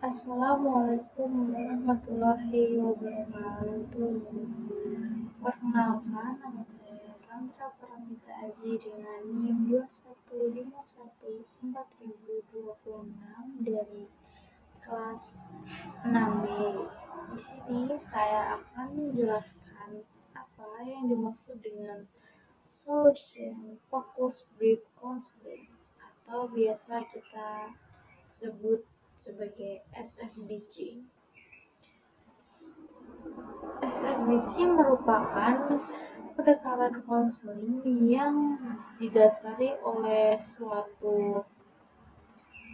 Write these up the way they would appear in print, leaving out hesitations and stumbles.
Assalamualaikum warahmatullahi wabarakatuh. Perkenalkan, nama saya Tantra Paramita Aji dengan NIM 21514026 dari kelas 6B. Di sini saya akan menjelaskan apa yang dimaksud dengan Solution Focus Brief Counseling atau biasa kita sebut sebagai SFBC. SFBC merupakan pendekatan konseling yang didasari oleh suatu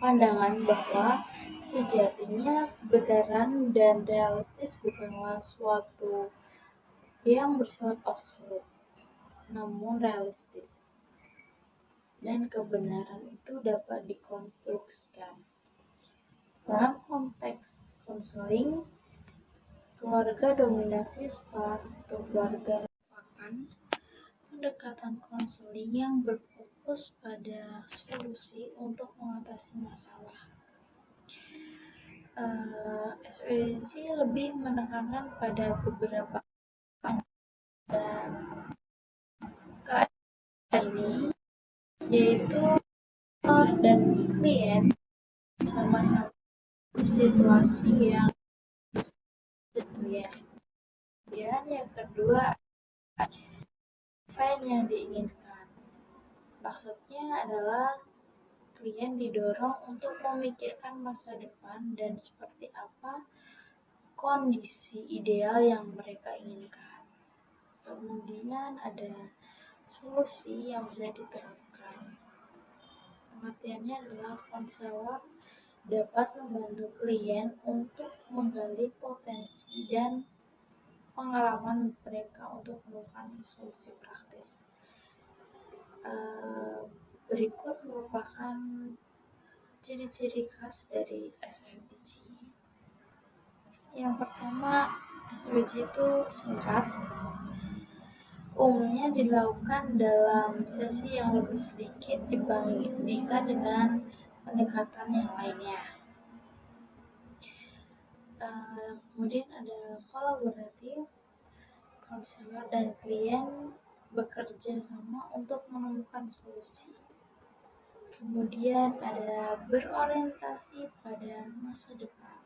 pandangan bahwa sejatinya kebenaran dan realistis bukanlah suatu yang bersifat absolut, namun realistis. Dan kebenaran itu dapat dikonstruksikan. Dalam konteks konseling, keluarga dominasi setelah satu keluarga merupakan pendekatan konseling yang berfokus pada solusi untuk mengatasi masalah. SWC lebih menekankan pada beberapa keadaan ini, yaitu dan klien sama-sama situasi yang kemudian yang kedua, apa yang diinginkan. Maksudnya adalah klien didorong untuk memikirkan masa depan dan seperti apa kondisi ideal yang mereka inginkan. Kemudian ada solusi yang bisa diterapkan. Pengertiannya adalah konselor dapat membantu klien untuk menggali potensi dan pengalaman mereka untuk menemukan solusi praktis. Berikut merupakan ciri-ciri khas dari SFBC. Yang pertama, SFBC itu singkat, umumnya dilakukan dalam sesi yang lebih sedikit dibandingkan dengan pendekatan yang lainnya. Kemudian ada kolaboratif, konselor dan klien bekerja sama untuk menemukan solusi. Kemudian ada berorientasi pada masa depan.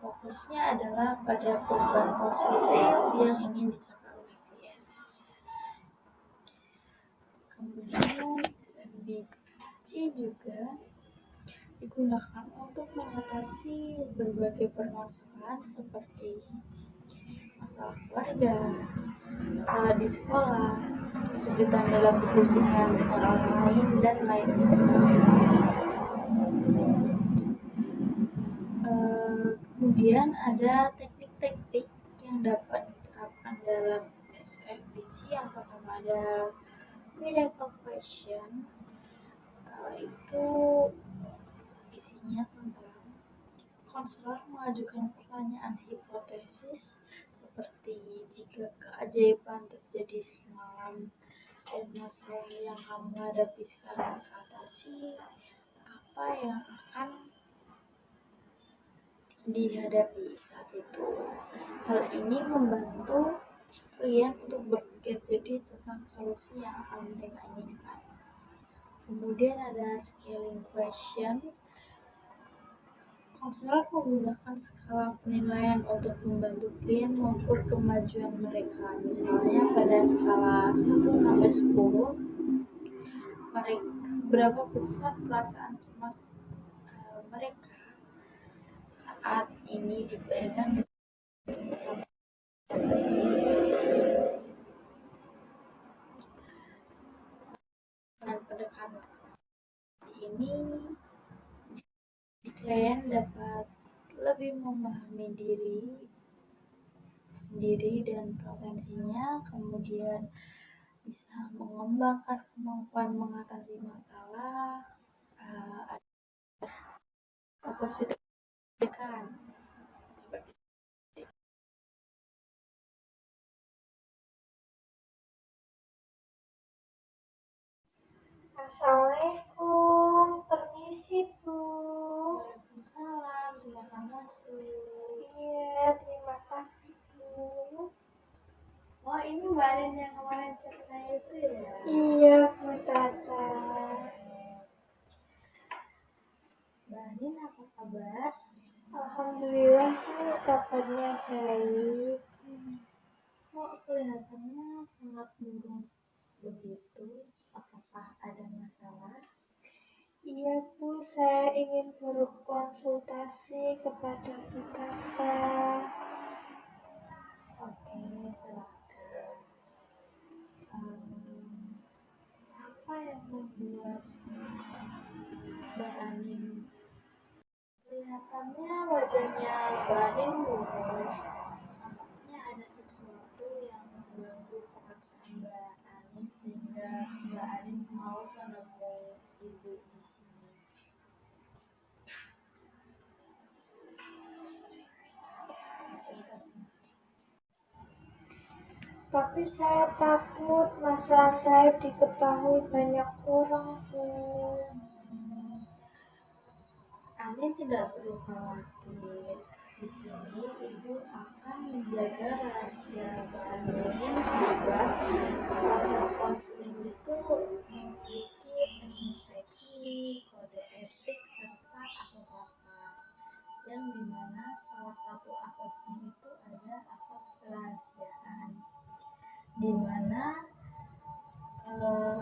Fokusnya adalah pada perubahan positif yang ingin dicapai oleh klien. Kemudian SFBC juga digunakan untuk mengatasi berbagai permasalahan seperti masalah keluarga, masalah di sekolah, kesulitan dalam berhubungan dengan orang lain, dan lain sebagainya. Kemudian ada teknik-teknik yang dapat diterapkan dalam SFBC. Yang pertama ada miracle question, itu isinya tentang konselor mengajukan pertanyaan hipotesis seperti jika keajaiban terjadi semalam dan masalah yang kamu hadapi sekarang teratasi, apa yang akan dihadapi saat itu. Hal ini membantu kalian untuk berpikir jadi tentang solusi yang akan mereka inginkan. Kemudian ada scaling question. Konselor menggunakan skala penilaian untuk membantu klien mengukur kemajuan mereka. Misalnya pada skala 1 sampai 10, seberapa besar perasaan cemas mereka saat ini dibandingkan dengan pendekatan ini, klien dapat lebih memahami diri sendiri dan potensinya, kemudian bisa mengembangkan kemampuan mengatasi masalah, positifkan seperti. Assalamualaikum, permisi Bu. Waalaikumsalam, silakan masuk. Iya, terima kasih Bu. Oh, ini Mbak Arin yang kemarin chat saya itu ya? Iya Bu Tata. Mbak Arin apa kabar? Alhamdulillah Bu, kabarnya baik. Kok kelihatannya sangat murung begitu? Apakah ada masalah? Iya Bu, saya ingin berkonsultasi kepada Bu Tata. Oke, silakan. Apa yang membuat Mbak Anin kelihatannya wajahnya Mbak Anin murung? Nampaknya ada sesuatu yang mengganggu perasaan Mbak Anin sehingga Mbak Anin mau menemui ibu di sini. Konsultasi. Tapi saya takut masalah saya diketahui banyak orang Bu. Anin tidak perlu khawatir. Di sini ibu akan menjaga rahasia Mbak Anin sebab proses konseling itu memiliki teknik, kode etik, serta asas-asas. Yang dimana salah satu asasnya itu ada asas kerahasiaan. Dimana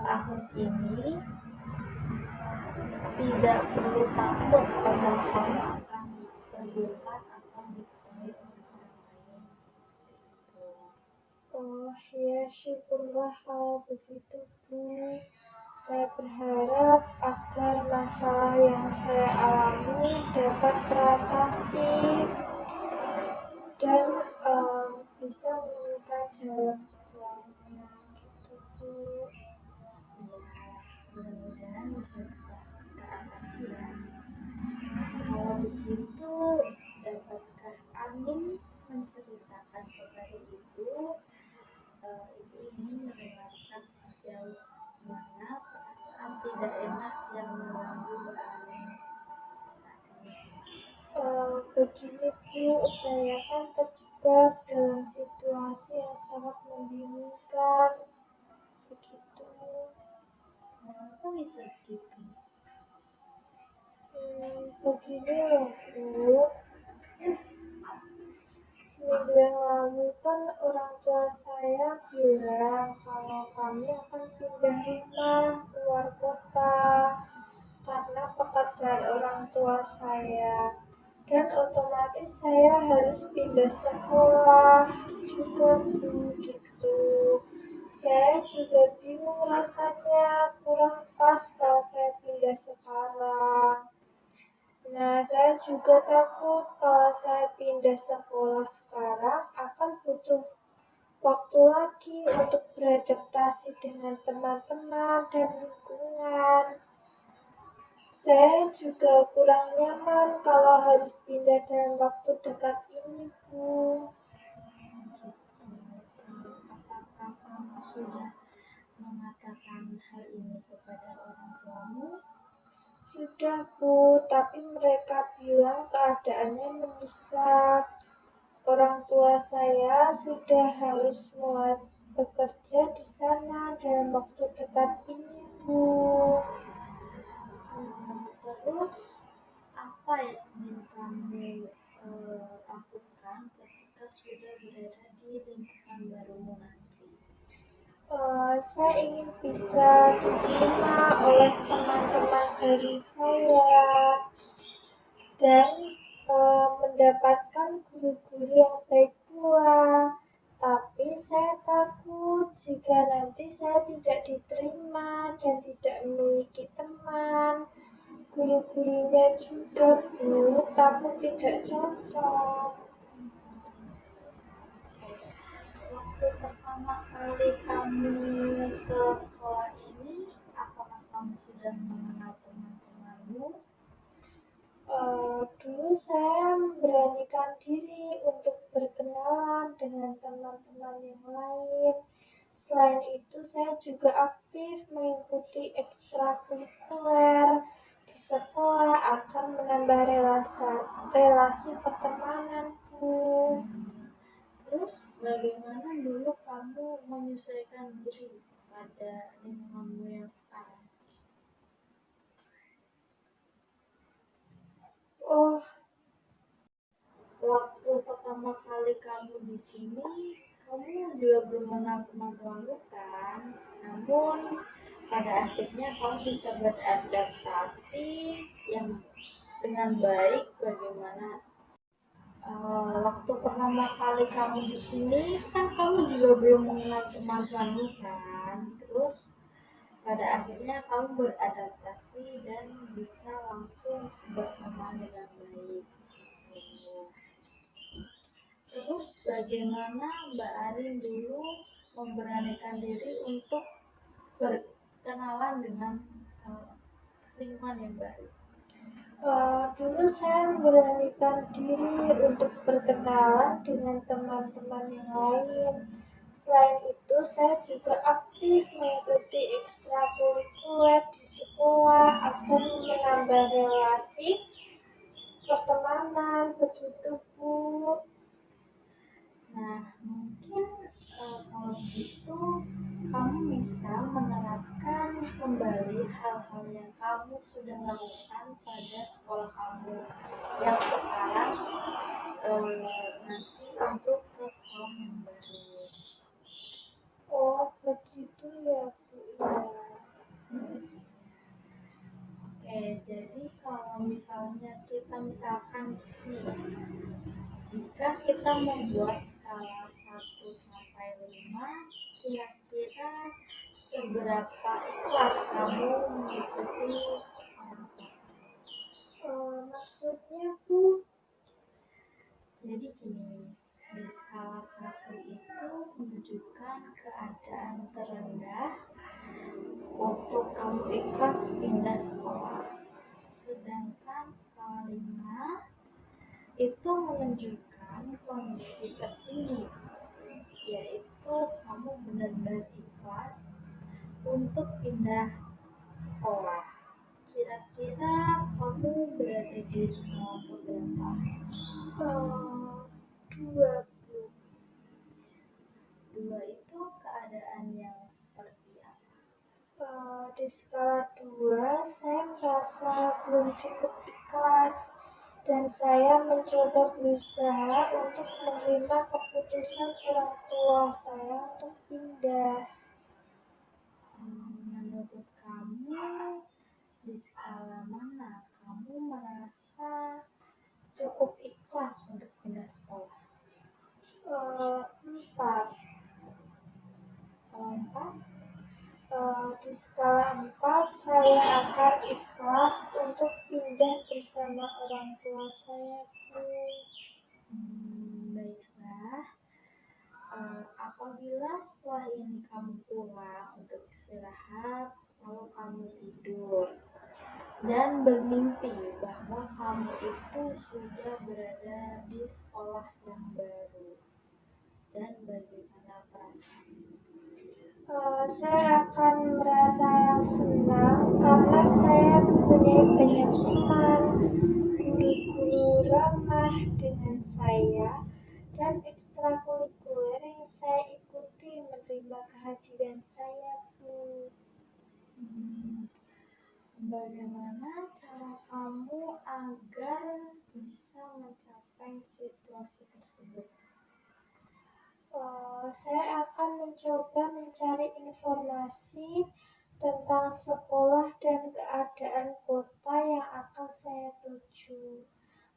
asas ini tidak perlu takut pasangan akan terbongkar atau diketahui oleh orang lain, seperti itu. Oh ya, syukurlah kalau begitu Bu. Saya berharap agar masalah yang saya alami dapat teratasi dan bisa menemukan jalan keluarnya gitu Bu. Ya, mudah-mudahan bisa cepat teratasi ya. Kalau begitu, dapatkah Amin menceritakan kepada ibu ibu ini mendengarkan sejauh mana perasaan tidak enak yang mengganggu Mbak Anin saat ini? Begini Bu, saya kan terjebak dalam situasi yang sangat membingungkan begitu. Kenapa bisa gitu? Begini loh Bu, seminggu yang lalu kan orang tua saya bilang kalau kami akan pindah rumah keluar kota karena pekerjaan orang tua saya, dan otomatis saya harus pindah sekolah juga Bu gitu. Saya juga bingung rasanya, kurang pas kalau saya pindah sekarang. Nah, saya juga takut kalau saya pindah sekolah sekarang akan butuh waktu lagi untuk beradaptasi dengan teman-teman dan lingkungan. Saya juga kurang nyaman kalau harus pindah dalam waktu dekat ini, Bu. Apakah kamu sudah mengatakan hal ini kepada orang tuamu? Sudah Bu, tapi mereka bilang keadaannya mendesak. orang tua saya sudah harus mulai bekerja di sana dalam waktu dekat ini, Bu. Terus apa yang ingin kamu lakukan ketika sudah berada di lingkungan barumu nanti? Saya ingin bisa diterima oleh teman-teman dari saya dan mendapatkan guru-guru yang baik pula. Tapi saya takut jika nanti saya tidak diterima dan tidak memiliki teman. Guru-gurunya juga, Bu, takut tidak cocok. Waktu pertama kali kamu ke sekolah ini, apakah kamu sudah mengenal teman-temanmu? Dulu saya memberanikan diri untuk berkenalan dengan teman-teman yang lain. Selain itu, saya juga aktif mengikuti ekstrakurikuler di sekolah akan menambah relasi pertemanan, Bu. Terus bagaimana dulu kamu menyesuaikan diri pada lingkunganmu yang sekarang? Oh, Waktu pertama kali kamu di sini, kamu juga belum mengenal teman-temanmu kan? Namun pada akhirnya kamu bisa beradaptasi yang dengan baik. Bagaimana waktu pertama kali kamu di sini kan kamu juga belum mengenal teman-temanmu kan? Terus pada akhirnya kamu beradaptasi dan bisa langsung berteman dengan baik. Gitu. Terus bagaimana Mbak Arin dulu memberanikan diri untuk berkenalan dengan lingkungan yang baru? dulu saya memberanikan diri untuk berkenalan dengan teman-teman yang lain. Selain itu, saya juga aktif mengikuti ekstrakurikuler di sekolah agar menambah relasi pertemanan. Begitu, Bu. Nah, mungkin kalau gitu kamu bisa menerapkan kembali hal-hal yang kamu sudah lakukan pada sekolah kamu yang sekarang nanti untuk ke sekolah yang baru. Oh, begitu ya, Bu. Oke, jadi kalau misalnya kita misalkan nih, jika kita membuat skala 1 sampai 5, kira-kira seberapa ikhlas kamu mengikuti orang tua? Maksudnya, Bu? Jadi gini, di skala 1 itu menunjukkan keadaan terendah untuk kamu ikhlas pindah sekolah. Sedangkan skala 5 itu menunjukkan kondisi tertinggi, yaitu kamu benar-benar ikhlas untuk pindah sekolah. Kira-kira kamu berada di skala berapa? 2, Bu. 2 itu keadaan yang seperti apa? Di skala 2, saya merasa belum cukup ikhlas dan saya mencoba berusaha untuk menerima keputusan orang tua saya untuk pindah. Menurut kamu di skala mana kamu merasa cukup ikhlas untuk pindah sekolah? 4. 4. Di skala 4, saya akan ikhlas untuk pindah bersama orang tua saya, Bu. Baiklah. Apabila setelah ini kamu pulang untuk istirahat, lalu kamu tidur dan bermimpi bahwa kamu itu sudah berada di sekolah yang baru, dan bagaimana perasaanmu? Saya akan merasa senang karena saya mempunyai banyak teman, guru-guru ramah dengan saya, dan ekstrakurikuler yang saya ikuti menerima kehadiran saya, Bu. Hmm, Bagaimana cara kamu agar bisa mencapai situasi tersebut? Saya akan mencoba mencari informasi tentang sekolah dan keadaan kota yang akan saya tuju.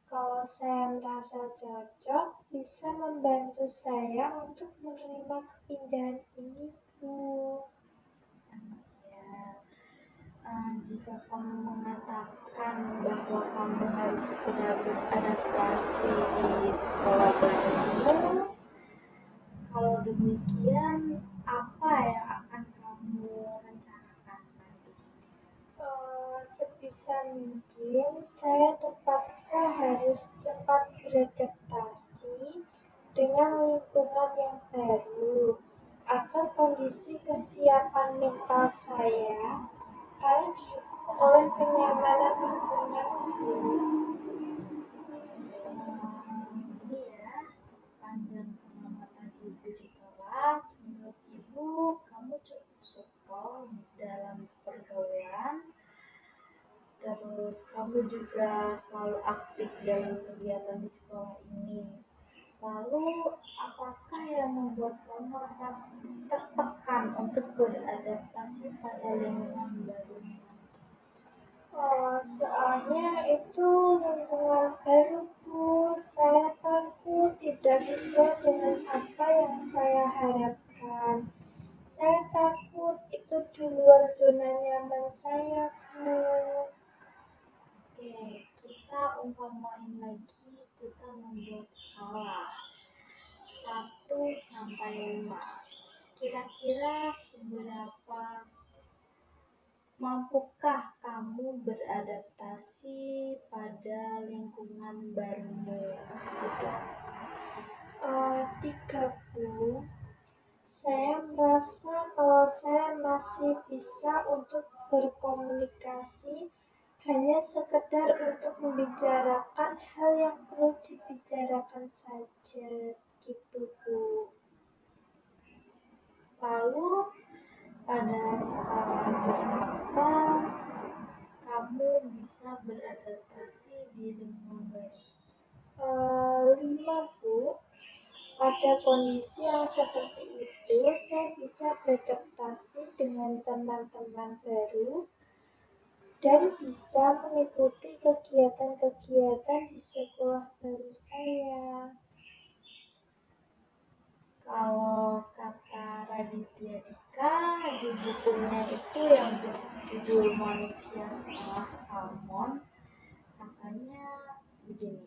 Kalau saya merasa cocok, bisa membantu saya untuk menerima kepindahan ini, Bu. Ya, jika kamu mengatakan bahwa kamu harus segera beradaptasi di sekolah baru, kalau demikian, apa yang akan kamu rencanakan nanti? Sebisa mungkin saya terpaksa harus cepat beradaptasi dengan lingkungan yang baru agar kondisi kesiapan mental saya kalian didukung oleh kenyamanan lingkungan. Ini ya, sepanjang pengamatan ibu di kelas, menurut ibu, kamu cukup support dalam pergaulan, terus kamu juga selalu aktif dalam kegiatan di sekolah ini. Lalu, apakah yang membuat kamu merasa tertekan untuk beradaptasi pada lingkungan baru? Soalnya itu lingkungan baru, Bu. Saya takut tidak sesuai dengan apa yang saya harapkan. Saya takut itu di luar zona nyaman saya, Bu. Oke, kita umpamain lagi, kita membuat skala 1 sampai 5. Kira-kira seberapa mampukah kamu beradaptasi pada lingkungan barumu itu? 30. Saya merasa kalau saya masih bisa untuk berkomunikasi hanya sekedar untuk membicarakan hal yang perlu dibicarakan saja, gitu, Bu. Lalu pada skala berapa kamu bisa beradaptasi di lingkungan baru? 5, Bu. Pada kondisi yang seperti itu, saya bisa beradaptasi dengan teman-teman baru dan bisa mengikuti kegiatan-kegiatan di sekolah baru saya. Kalau kata Raditya Dika di bukunya itu yang berjudul Manusia Setengah Salmon, katanya begini,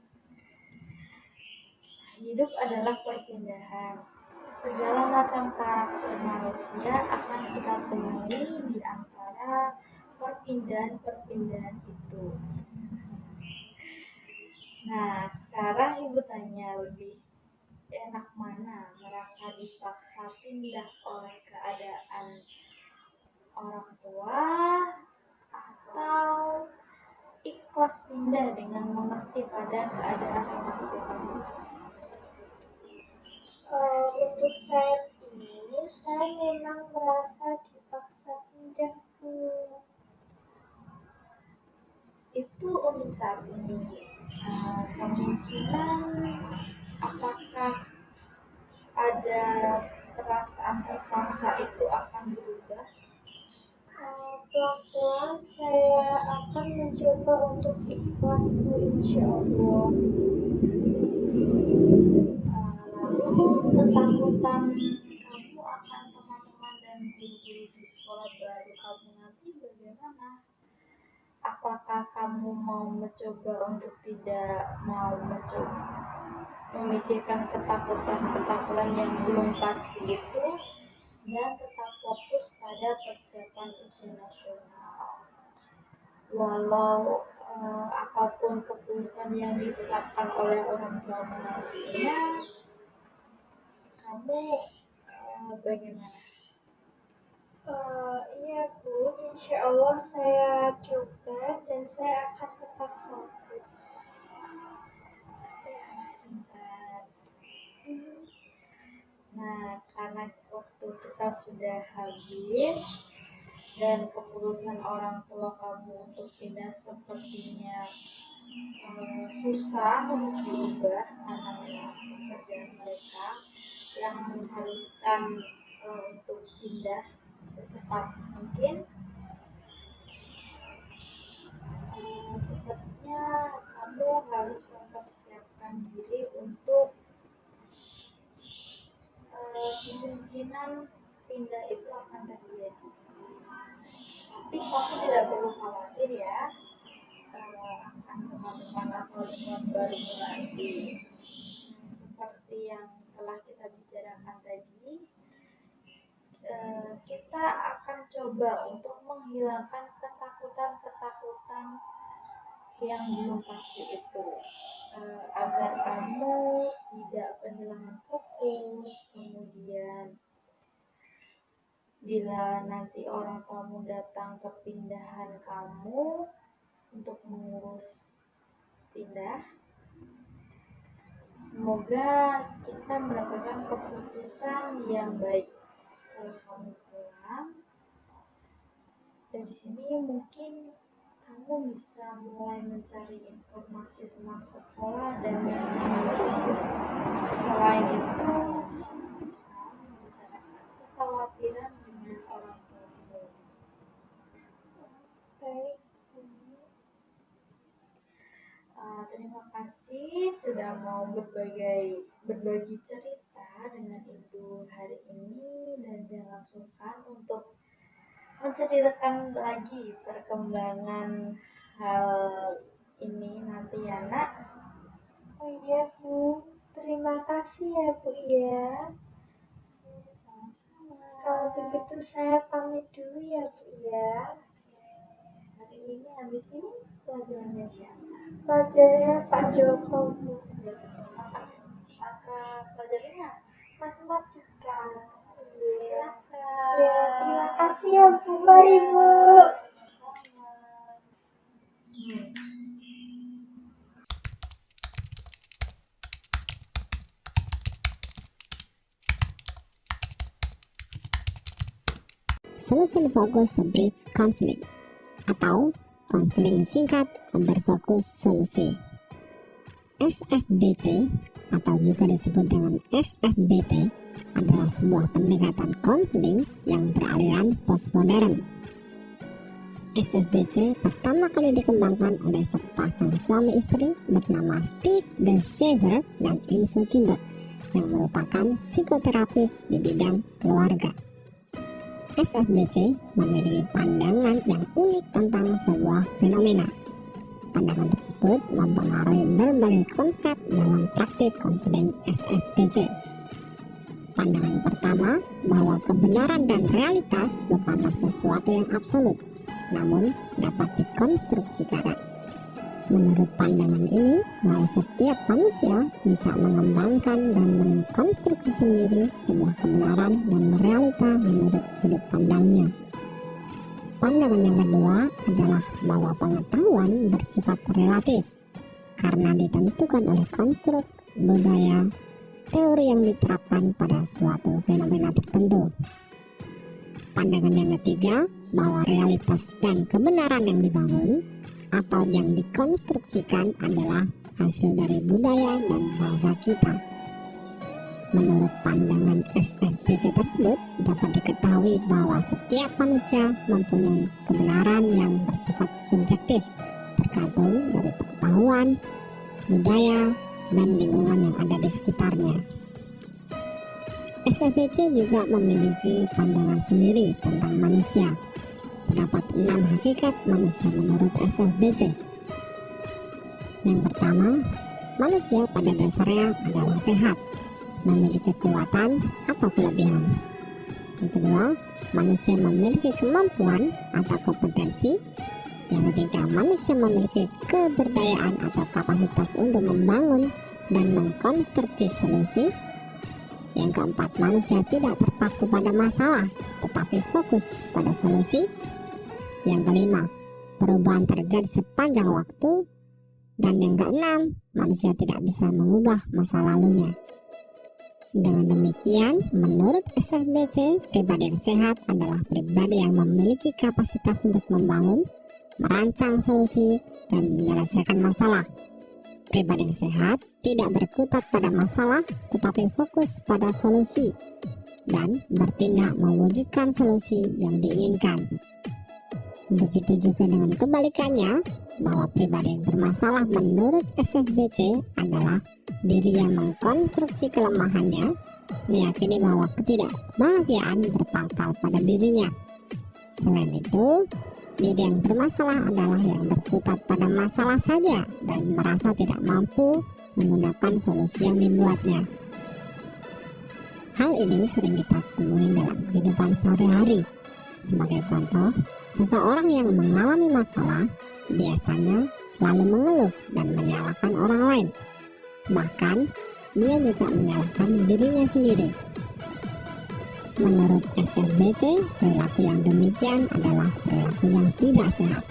hidup adalah perpindahan. Segala macam karakter manusia akan kita temui di antara perpindahan-perpindahan itu. Nah, sekarang ibu tanya, lebih enak mana, merasa dipaksa pindah oleh keadaan orang tua atau ikhlas pindah dengan mengerti pada keadaan orang tua? Untuk saat ini, saya memang merasa dipaksa pindah, Bu. Itu untuk saat ini. Kemungkinan apakah ada perasaan terpaksa itu akan berubah? Pelan-pelan saya akan mencoba untuk ikhlas, Bu, insya Allah. Lalu ketakutan kamu akan teman-teman dan guru-guru di sekolah baru kamu nanti bagaimana? Apakah kamu mau mencoba untuk tidak mau mencoba memikirkan ketakutan-ketakutan yang belum pasti itu dan tetap fokus pada persiapan ujian nasional? Walau apapun keputusan yang ditetapkan oleh orang tua nantinya, kamu bagaimana? Iya, Bu, insya Allah saya coba dan saya akan tetap fokus. Bentar. Nah, karena waktu kita sudah habis dan keputusan orang tua kamu untuk pindah sepertinya susah untuk diubah karena memang pekerjaan mereka yang mengharuskan untuk pindah secepat mungkin. Sepertinya kamu harus mempersiapkan diri untuk kemungkinan pindah itu akan terjadi. Tapi kamu tidak perlu khawatir ya, akan teman-teman atau lingkungan baru nanti. Seperti yang telah kita bicarakan tadi, kita akan coba untuk menghilangkan ketakutan-ketakutan yang belum pasti itu, agar kamu tidak kehilangan fokus. Kemudian bila nanti orang kamu datang ke pindahan kamu untuk mengurus pindah, semoga kita mendapatkan keputusan yang baik setelah kamu pulang. Dari sini mungkin kamu bisa mulai mencari informasi tentang sekolah dan yang lainnya. Selain itu, bisa membicarakan kekhawatiran dengan orang tuamu. Baik. Terima kasih sudah mau berbagi cerita dengan Ibu hari ini, dan jangan sungkan untuk menceritakan lagi perkembangan hal ini nanti ya nak. Oh iya Bu, terima kasih ya Bu ya. Sama-sama. Kalau begitu saya pamit dulu ya Bu ya. Hari ini habis ini pelajarannya siapa? Pelajarannya Pak Joko Bu. Maka pelajarannya Matematika. silakan. Ya, terima kasih ya Bu. Mari Bu. Sama. Solution Focus Brief Counseling atau konseling singkat berfokus solusi. SFBC atau juga disebut dengan SFBT adalah sebuah pendekatan konseling yang beraliran postmodern. SFBC pertama kali dikembangkan oleh sepasang suami istri bernama Steve de Caesar dan Insu Kimber yang merupakan psikoterapis di bidang keluarga. SFBC memiliki pandangan yang unik tentang sebuah fenomena. Pandangan tersebut mempengaruhi berbagai konsep dalam praktik konseling SFBC. Pandangan pertama, bahwa kebenaran dan realitas bukanlah sesuatu yang absolut, namun dapat dikonstruksikan. Menurut pandangan ini, bahwa setiap manusia bisa mengembangkan dan mengkonstruksi sendiri sebuah kebenaran dan realita menurut sudut pandangnya. Pandangan yang kedua adalah bahwa pengetahuan bersifat relatif, karena ditentukan oleh konstruk, budaya, teori yang diterapkan pada suatu fenomena tertentu. Pandangan yang ketiga, bahwa realitas dan kebenaran yang dibangun atau yang dikonstruksikan adalah hasil dari budaya dan bahasa kita. Menurut pandangan SFBC tersebut, dapat diketahui bahwa setiap manusia mempunyai kebenaran yang bersifat subjektif, tergantung dari pengetahuan, budaya, dan lingkungan yang ada di sekitarnya. SFBC juga memiliki pandangan sendiri tentang manusia. Terdapat 6 hakikat manusia menurut SFBC. Yang pertama, manusia pada dasarnya adalah sehat, memiliki kekuatan atau kelebihan. Yang kedua, manusia memiliki kemampuan atau kompetensi. Yang ketiga, manusia memiliki keberdayaan atau kapasitas untuk membangun dan mengkonstruksi solusi. Yang keempat, manusia tidak terpaku pada masalah, tetapi fokus pada solusi. Yang kelima, perubahan terjadi sepanjang waktu. Dan yang keenam, manusia tidak bisa mengubah masa lalunya. Dengan demikian, menurut SFBC, pribadi yang sehat adalah pribadi yang memiliki kapasitas untuk membangun, merancang solusi, dan menyelesaikan masalah. Pribadi yang sehat tidak berkutat pada masalah, tetapi fokus pada solusi dan bertindak mewujudkan solusi yang diinginkan. Begitu juga dengan kebalikannya, bahwa pribadi yang bermasalah menurut SFBC adalah diri yang mengkonstruksi kelemahannya, meyakini bahwa ketidakbahagiaan berpangkal pada dirinya. Selain itu, diri yang bermasalah adalah yang berkutat pada masalah saja dan merasa tidak mampu menggunakan solusi yang dibuatnya. Hal ini sering kita temui dalam kehidupan sehari-hari. Sebagai contoh, seseorang yang mengalami masalah biasanya selalu mengeluh dan menyalahkan orang lain. Bahkan, dia juga menyalahkan dirinya sendiri. Menurut SFBC, perilaku yang demikian adalah perilaku yang tidak sehat.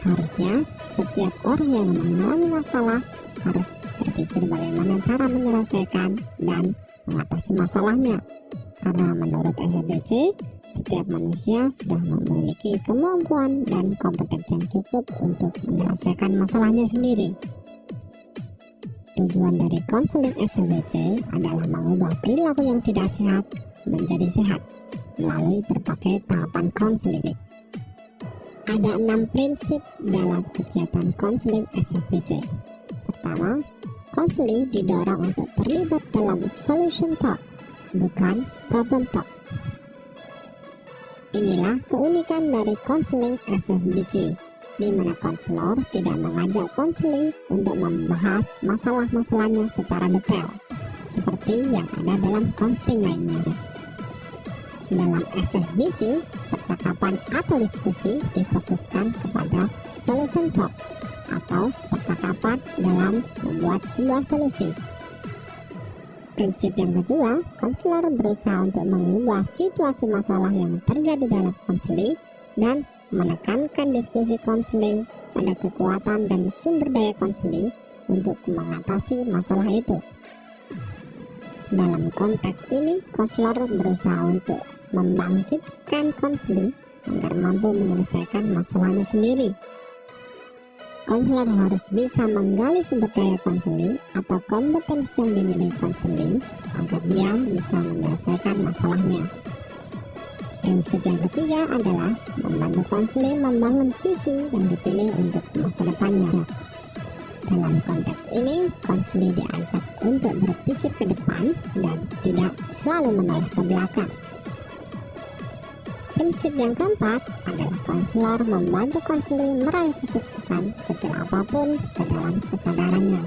Harusnya, setiap orang yang mengalami masalah harus berpikir bagaimana cara menyelesaikan dan mengatasi masalahnya. Karena menurut SFBC, setiap manusia sudah memiliki kemampuan dan kompetensi yang cukup untuk menyelesaikan masalahnya sendiri. Tujuan dari konseling SFBC adalah mengubah perilaku yang tidak sehat menjadi sehat melalui berbagai tahapan konseling. Ada 6 prinsip dalam kegiatan konseling SFBC. Pertama, konseling didorong untuk terlibat dalam solution talk, bukan problem talk. Inilah keunikan dari konseling SFBC, di mana konselor tidak mengajak konseling untuk membahas masalah-masalahnya secara detail, seperti yang ada dalam konseling lainnya. Dalam SFBC, percakapan atau diskusi difokuskan kepada solution talk, atau percakapan dalam membuat sebuah solusi. Prinsip yang kedua, konselor berusaha untuk mengubah situasi masalah yang terjadi dalam konseling dan menekankan diskusi konseling pada kekuatan dan sumber daya konseling untuk mengatasi masalah itu. Dalam konteks ini, konselor berusaha untuk membangkitkan konseling agar mampu menyelesaikan masalahnya sendiri. Konselor harus bisa menggali sumber daya konseling atau kompetensi yang dimiliki konseling agar dia bisa menyelesaikan masalahnya. Prinsip yang ketiga adalah membantu konseling membangun visi yang dipilih untuk masa depannya. Dalam konteks ini, konseling diajak untuk berpikir ke depan dan tidak selalu menoleh ke belakang. Prinsip yang keempat adalah konselor membantu konseling meraih kesuksesan sekecil apapun ke dalam kesadarannya.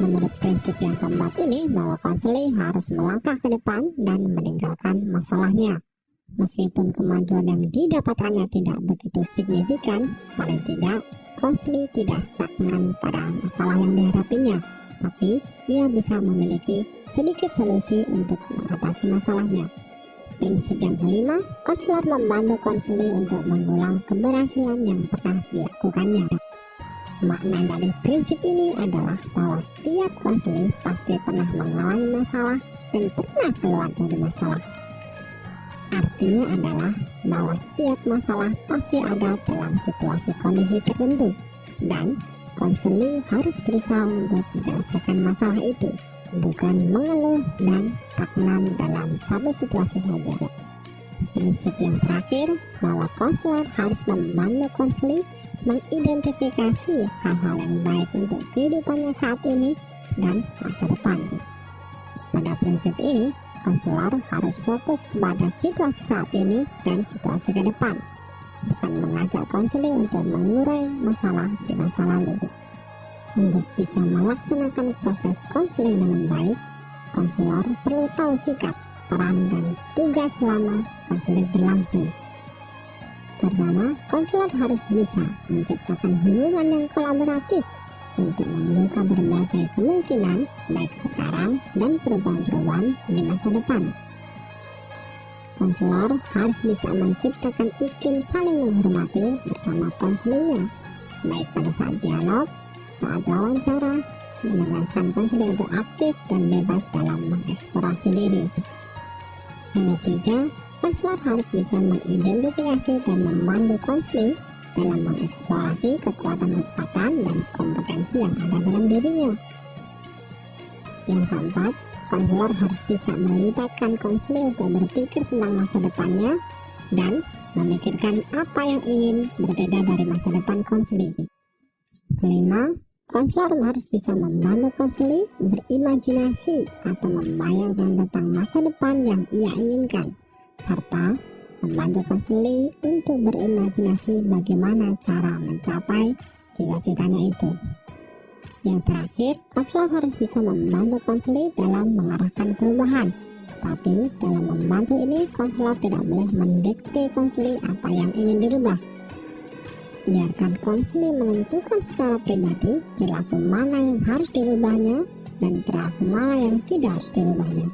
Menurut prinsip yang keempat ini, bahwa konseling harus melangkah ke depan dan meninggalkan masalahnya. Meskipun kemajuan yang didapatkannya tidak begitu signifikan, paling tidak konseling tidak stagnan pada masalah yang dihadapinya, tapi dia bisa memiliki sedikit solusi untuk mengatasi masalahnya. Prinsip yang kelima, konselor membantu konseling untuk mengulang keberhasilan yang pernah dilakukannya. Makna dari prinsip ini adalah bahwa setiap konseling pasti pernah mengalami masalah dan pernah keluar dari masalah. Artinya adalah bahwa setiap masalah pasti ada dalam situasi kondisi tertentu, dan konseling harus berusaha untuk menyelesaikan masalah itu, bukan mengeluh dan stagnan dalam satu situasi saja. Prinsip yang terakhir, bahwa konselor harus membantu konseling mengidentifikasi hal-hal yang baik untuk kehidupannya saat ini dan masa depan. Pada prinsip ini, konselor harus fokus kepada situasi saat ini dan situasi ke depan, bukan mengajak konseling untuk mengurai masalah di masa lalu. Untuk bisa melaksanakan proses konseling dengan baik, konselor perlu tahu sikap, peran, dan tugas selama konseling berlangsung. Pertama, konselor harus bisa menciptakan hubungan yang kolaboratif untuk membuka berbagai kemungkinan baik sekarang dan perubahan-perubahan di masa depan. Konselor harus bisa menciptakan iklim saling menghormati bersama konselingnya, baik pada saat dialog, saat wawancara, menegaskan konselor itu aktif dan bebas dalam mengeksplorasi diri. Yang ketiga, konselor harus bisa mengidentifikasi dan membantu konseling dalam mengeksplorasi kekuatan-kekuatan dan kompetensi yang ada dalam dirinya. Yang keempat, konselor harus bisa melibatkan konseling untuk berpikir tentang masa depannya dan memikirkan apa yang ingin berbeda dari masa depan konseling. Kelima, konselor harus bisa membantu konseling berimajinasi atau membayangkan tentang masa depan yang ia inginkan, serta membantu konseling untuk berimajinasi bagaimana cara mencapai cita-citanya itu. Yang terakhir, konselor harus bisa membantu konseling dalam mengarahkan perubahan. Tapi dalam membantu ini, konselor tidak boleh mendikte konseling apa yang ingin dirubah. Biarkan konseling menentukan secara pribadi perilaku mana yang harus dirubahnya dan perilaku mana yang tidak harus dirubahnya.